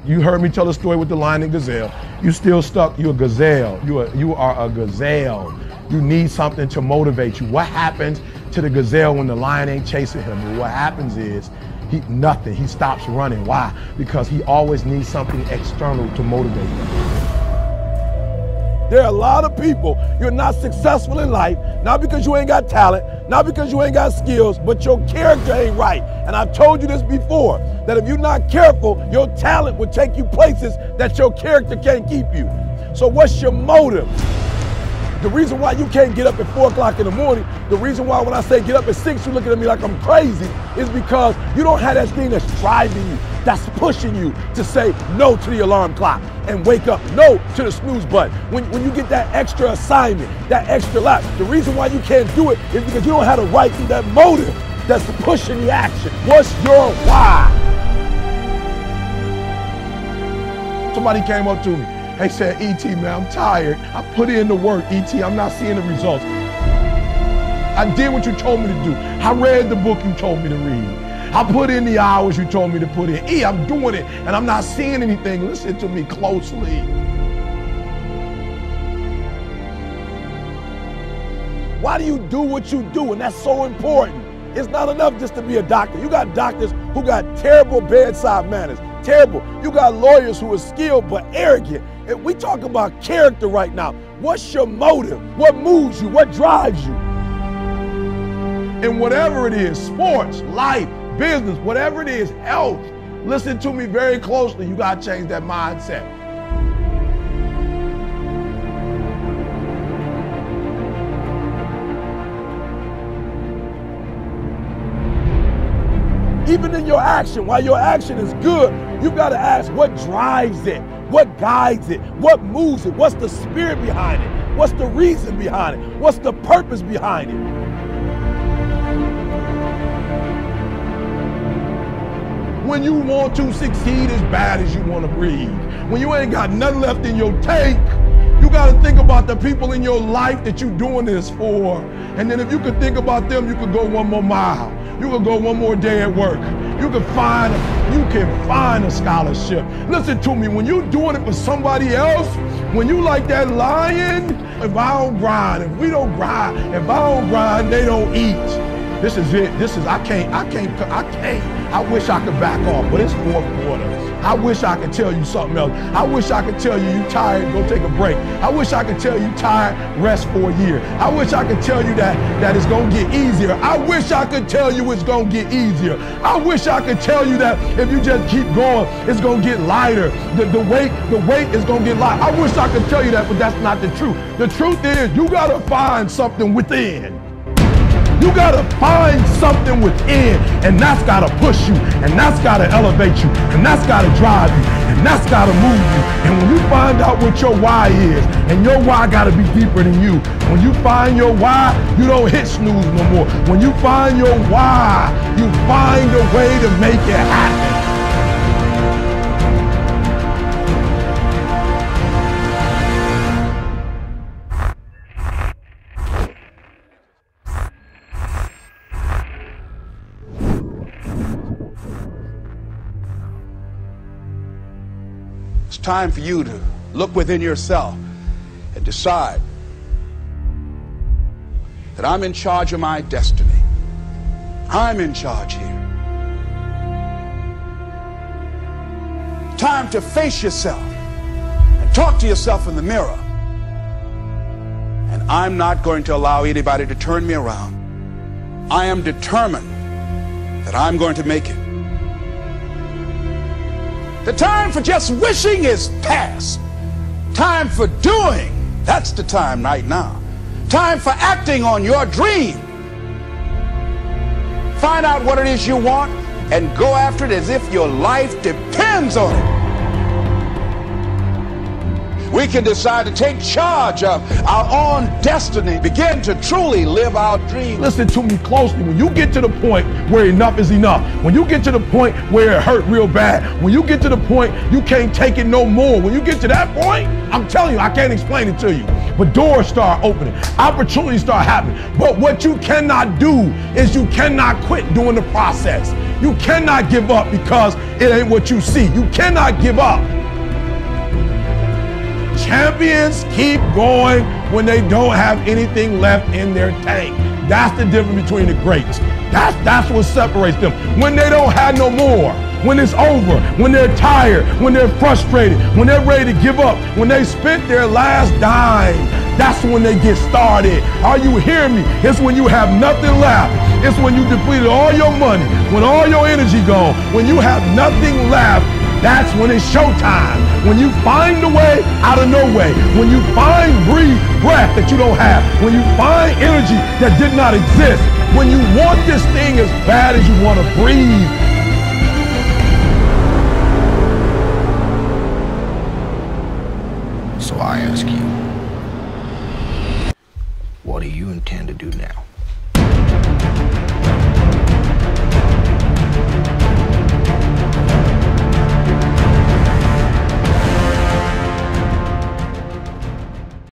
You heard me tell the story with the lion and gazelle. You still stuck. You're a gazelle. You are a gazelle. You need something to motivate you. What happens to the gazelle when the lion ain't chasing him? Well, what happens is nothing. He stops running. Why? Because he always needs something external to motivate him. There are a lot of people, you're not successful in life, not because you ain't got talent, not because you ain't got skills, but your character ain't right. And I've told you this before, that if you're not careful, your talent will take you places that your character can't keep you. So what's your motive? The reason why you can't get up at 4 o'clock in the morning, the reason why when I say get up at 6, you're looking at me like I'm crazy, is because you don't have that thing that's driving you, that's pushing you to say no to the alarm clock and wake up, no to the snooze button. When you get that extra assignment, that extra lap, the reason why you can't do it is because you don't have the right thing, that motive that's pushing the action. What's your why? Somebody came up to me. They said, E.T., man, I'm tired. I put in the work, E.T., I'm not seeing the results. I did what you told me to do. I read the book you told me to read. I put in the hours you told me to put in. I'm doing it, and I'm not seeing anything. Listen to me closely. Why do you do what you do? And that's so important. It's not enough just to be a doctor. You got doctors who got terrible bedside manners. Terrible. You got lawyers who are skilled but arrogant. And we talk about character right now. What's your motive? What moves you? What drives you? And whatever it is, sports, life, business, whatever it is, health, listen to me very closely. You got to change that mindset. Even in your action, while your action is good, you got to ask what drives it, what guides it, what moves it, what's the spirit behind it, what's the reason behind it, what's the purpose behind it. When you want to succeed as bad as you want to breathe, when you ain't got nothing left in your tank, you got to think about the people in your life that you're doing this for. And then if you could think about them, you could go one more mile. You could go one more day at work. You can find a scholarship. Listen to me, when you're doing it for somebody else, when you like that lion, if I don't grind, if we don't grind, if I don't grind, they don't eat. This is it. I can't. I wish I could back off, but it's fourth quarter. I wish I could tell you something else. I wish I could tell you tired, go take a break. I wish I could tell you tired, rest for a year. I wish I could tell you that it's gonna get easier. I wish I could tell you it's gonna get easier. I wish I could tell you that if you just keep going, it's gonna get lighter. The weight is gonna get lighter. I wish I could tell you that, but that's not the truth. The truth is you gotta find something within. You gotta find something within, and that's gotta push you, and that's gotta elevate you, and that's gotta drive you, and that's gotta move you. And when you find out what your why is, and your why gotta be deeper than you, when you find your why, you don't hit snooze no more. When you find your why, you find a way to make it happen. It's time for you to look within yourself and decide that I'm in charge of my destiny. I'm in charge here. Time to face yourself and talk to yourself in the mirror. And I'm not going to allow anybody to turn me around. I am determined that I'm going to make it. The time for just wishing is past. Time for doing, that's the time right now. Time for acting on your dream. Find out what it is you want and go after it as if your life depends on it. We can decide to take charge of our own destiny, begin to truly live our dreams. Listen to me closely. When you get to the point where enough is enough, when you get to the point where it hurt real bad, when you get to the point you can't take it no more, when you get to that point, I'm telling you, I can't explain it to you, but doors start opening, opportunities start happening. But what you cannot do is you cannot quit during the process. You cannot give up because it ain't what you see. You cannot give up. Champions keep going when they don't have anything left in their tank. That's the difference between the greats. That's what separates them. When they don't have no more, when it's over, when they're tired, when they're frustrated, when they're ready to give up, when they spent their last dime, that's when they get started. Are you hearing me? It's when you have nothing left. It's when you depleted all your money, when all your energy gone, when you have nothing left. That's when it's showtime. When you find a way out of no way. When you find breath that you don't have. When you find energy that did not exist. When you want this thing as bad as you want to breathe.